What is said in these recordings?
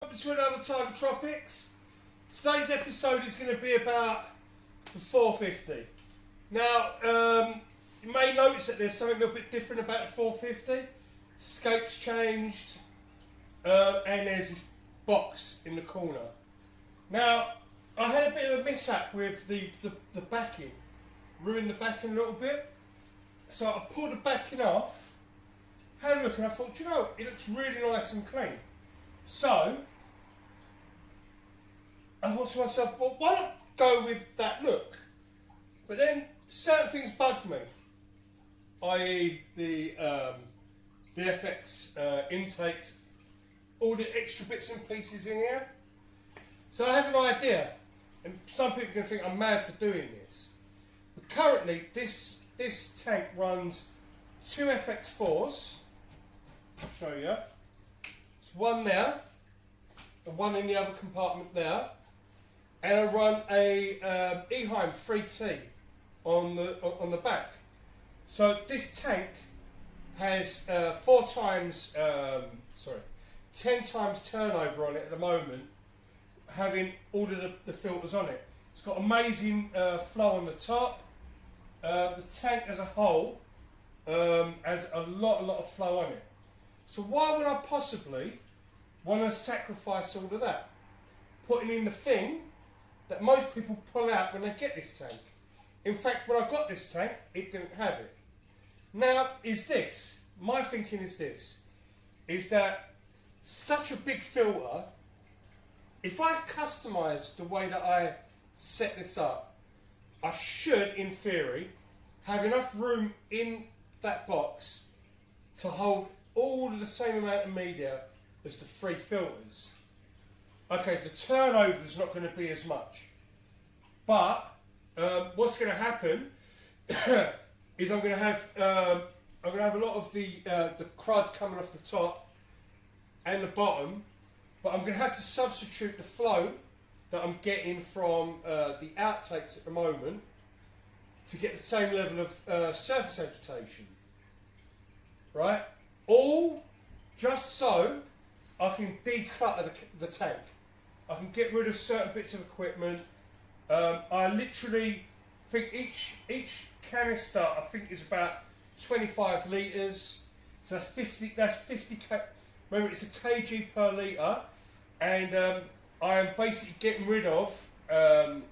welcome to another Tiger Tropics. Today's episode is going to be about the 450. Now, you may notice that there's something a little bit different about the 450. Scape's changed, and there's this box in the corner. Now, I had a bit of a mishap with the backing, ruined the backing a little bit. So I pulled the backing off, had a look, and I thought, do you know, it looks really nice and clean. So I thought to myself, well, why not go with that look? But then certain things bugged me, i.e. the FX intakes, all the extra bits and pieces in here. So I had an idea, and some people are going to think I'm mad for doing this. But currently, this tank runs 2 FX4s. I'll show you. It's one there, and one in the other compartment there. And I run a Eheim 3T on the back. So this tank has 10 times turnover on it at the moment, having all of the filters on it. It's got amazing flow on the top. The tank as a whole has a lot of flow on it. So why would I possibly want to sacrifice all of that? Putting in the thing that most people pull out when they get this tank. In fact, when I got this tank, it didn't have it. Now, my thinking is this, is that such a big filter, if I customise the way that I set this up, I should, in theory, have enough room in that box to hold all of the same amount of media as the 3 filters. Okay, the turnover is not going to be as much, but what's going to happen is I'm going to have a lot of the crud coming off the top and the bottom, but I'm going to have to substitute the flow that I'm getting from the outtakes at the moment to get the same level of surface agitation, right? All just so I can declutter the tank. I can get rid of certain bits of equipment. I literally think each canister I think is about 25 litres. So that's 50. Remember, it's a kg per litre, and I am basically getting rid of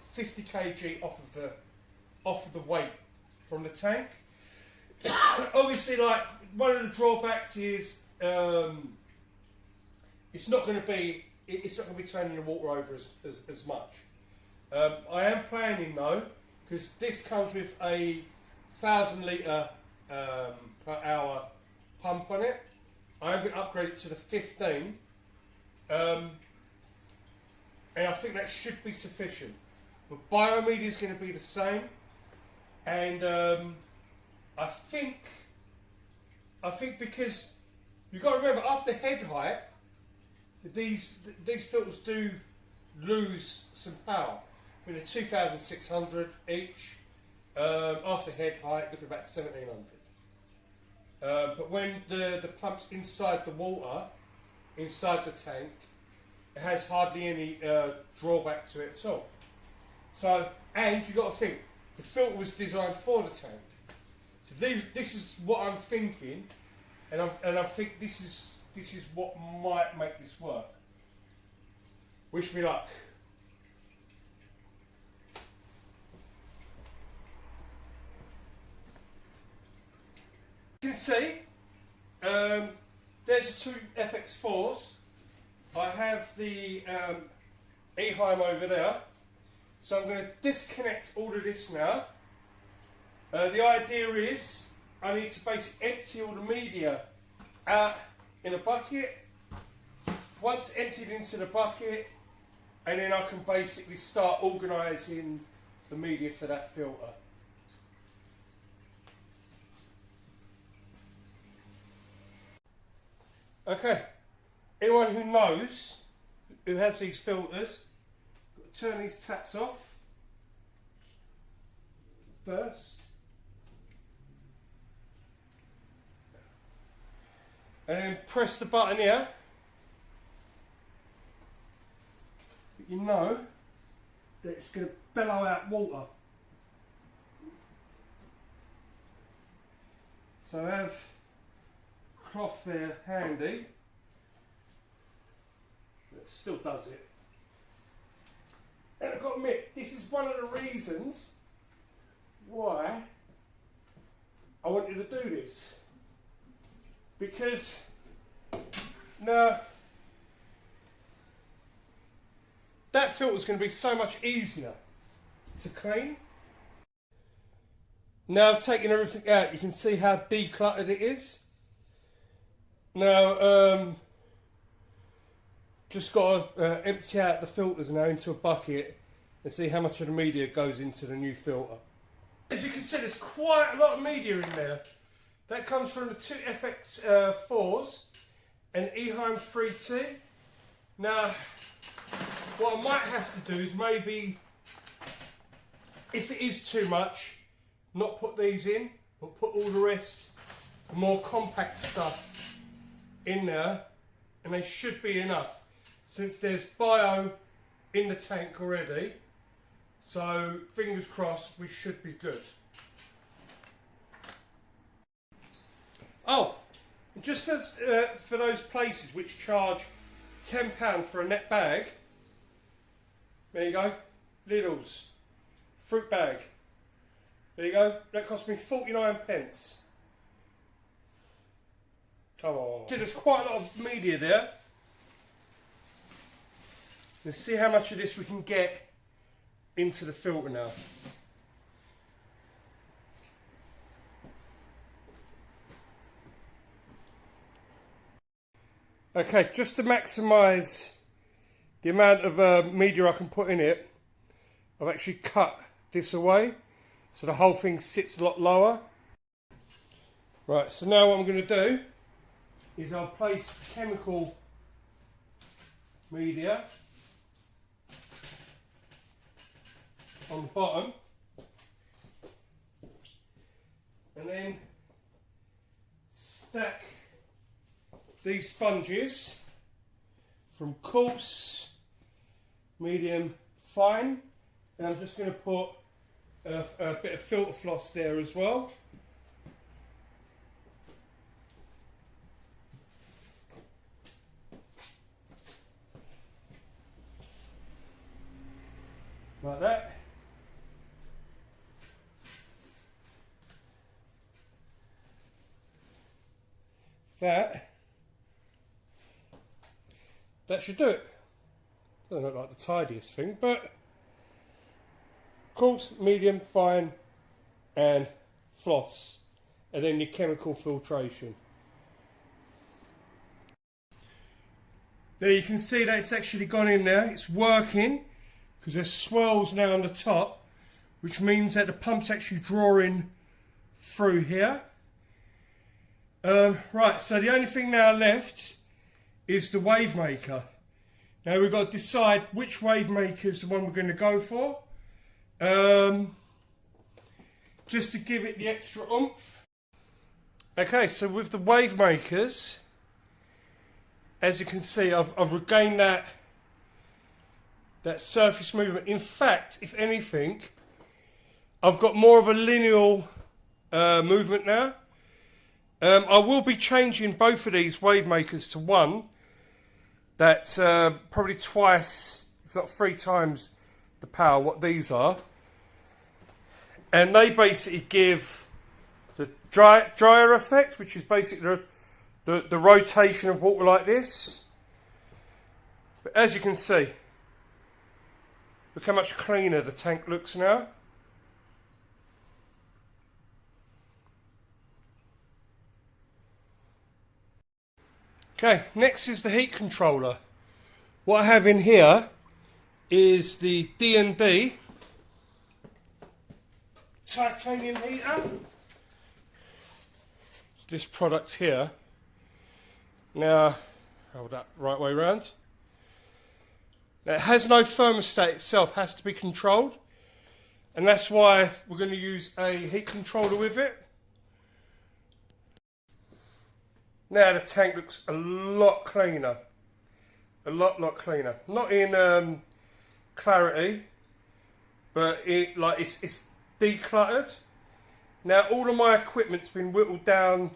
50 kg off of the weight from the tank. Obviously, like, one of the drawbacks is it's not going to be turning the water over as much. I am planning though, because this comes with a 1,000 litre per hour pump on it. I am going to upgrade it to the 15, and I think that should be sufficient. But biomedia is going to be the same, and I think because you've got to remember, after head height, these filters do lose some power. I mean, they're 2,600 each. After head height, looking about 1,700. But when the pump's inside the water, inside the tank, it has hardly any drawback to it at all. So, and you've got to think, the filter was designed for the tank. So this is what I'm thinking, and I think this is what might make this work. Wish me luck. You can see there's the 2 FX4s. I have the Eheim over there, so I'm going to disconnect all of this now. The idea is I need to basically empty all the media out in a bucket. Once emptied into the bucket, and then I can basically start organising the media for that filter. Okay, anyone who knows, who has these filters, got to turn these taps off first. And then press the button here you know that it's going to bellow out water. So I have cloth there handy. It still does it. And I've got to admit, this is one of the reasons why I wanted to do this. Because now that filter's going to be so much easier to clean. Now I've taken everything out, you can see how decluttered it is. Now just got to empty out the filters now into a bucket and see how much of the media goes into the new filter. As you can see, there's quite a lot of media in there. That comes from the two FX4s and Eheim 3T. Now, what I might have to do is maybe, if it is too much, not put these in, but put all the rest, the more compact stuff in there, and they should be enough. Since there's bio in the tank already, so fingers crossed we should be good. Oh, just for those places which charge £10 for a net bag, there you go, Lidl's fruit bag. There you go, that cost me 49p. Come on. See, there's quite a lot of media there. Let's see how much of this we can get into the filter now. Okay, just to maximise the amount of media I can put in it, I've actually cut this away so the whole thing sits a lot lower. Right, so now what I'm going to do is I'll place chemical media on the bottom, and then stack these sponges from coarse, medium, fine, and I'm just going to put a bit of filter floss there as well. Like that. That should do it. Doesn't look like the tidiest thing, but coarse, medium, fine, and floss, and then your chemical filtration. There you can see that it's actually gone in there. It's working because there's swirls now on the top, which means that the pump's actually drawing through here. Right, so the only thing now left is the Wavemaker. Now we've got to decide which Wavemaker is the one we're going to go for. Just to give it the extra oomph. Okay, so with the Wavemakers, as you can see, I've regained that surface movement. In fact, if anything, I've got more of a lineal movement now. I will be changing both of these Wavemakers to one that's probably twice, if not 3 times the power what these are. And they basically give the dryer effect, which is basically the rotation of water like this. But as you can see, look how much cleaner the tank looks now. Okay, next is the heat controller. What I have in here is the D&D titanium heater. This product here. Now, hold that right way around. Now, it has no thermostat itself, has to be controlled, and that's why we're going to use a heat controller with it. Now the tank looks a lot cleaner, a lot cleaner. Not in clarity, but it's decluttered. Now all of my equipment's been whittled down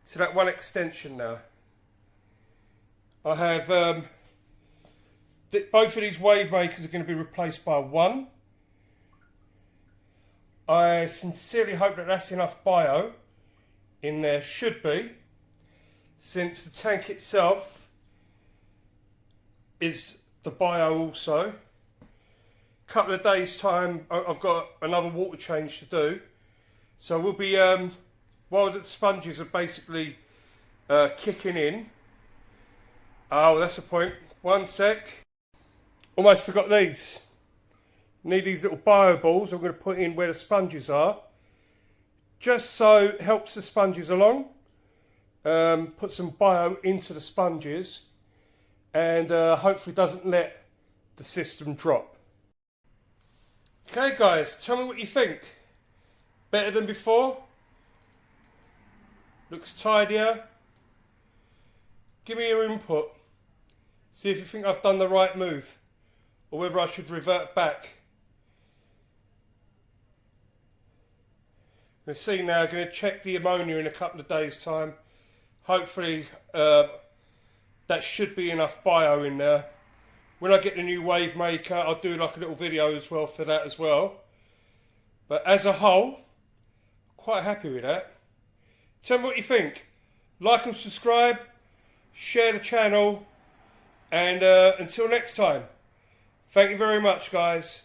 to that one extension now. I have both of these Wavemakers are going to be replaced by one. I sincerely hope that that's enough bio in there, should be, since the tank itself is the bio also. Couple of days time I've got another water change to do, so we'll be while the sponges are basically kicking in. Oh, that's a point. One sec. Almost forgot these. Need these little bio balls. I'm going to put in where the sponges are, just so it helps the sponges along. Put some bio into the sponges, and hopefully doesn't let the system drop. Okay guys, tell me what you think. Better than before? Looks tidier? Give me your input. See if you think I've done the right move, or whether I should revert back. I'm going to see now, I'm going to check the ammonia in a couple of days time. Hopefully that should be enough bio in there. When I get the new Wavemaker, I'll do like a little video as well for that as well. But as a whole, quite happy with that. Tell me what you think. Like and subscribe, share the channel, and until next time, thank you very much guys.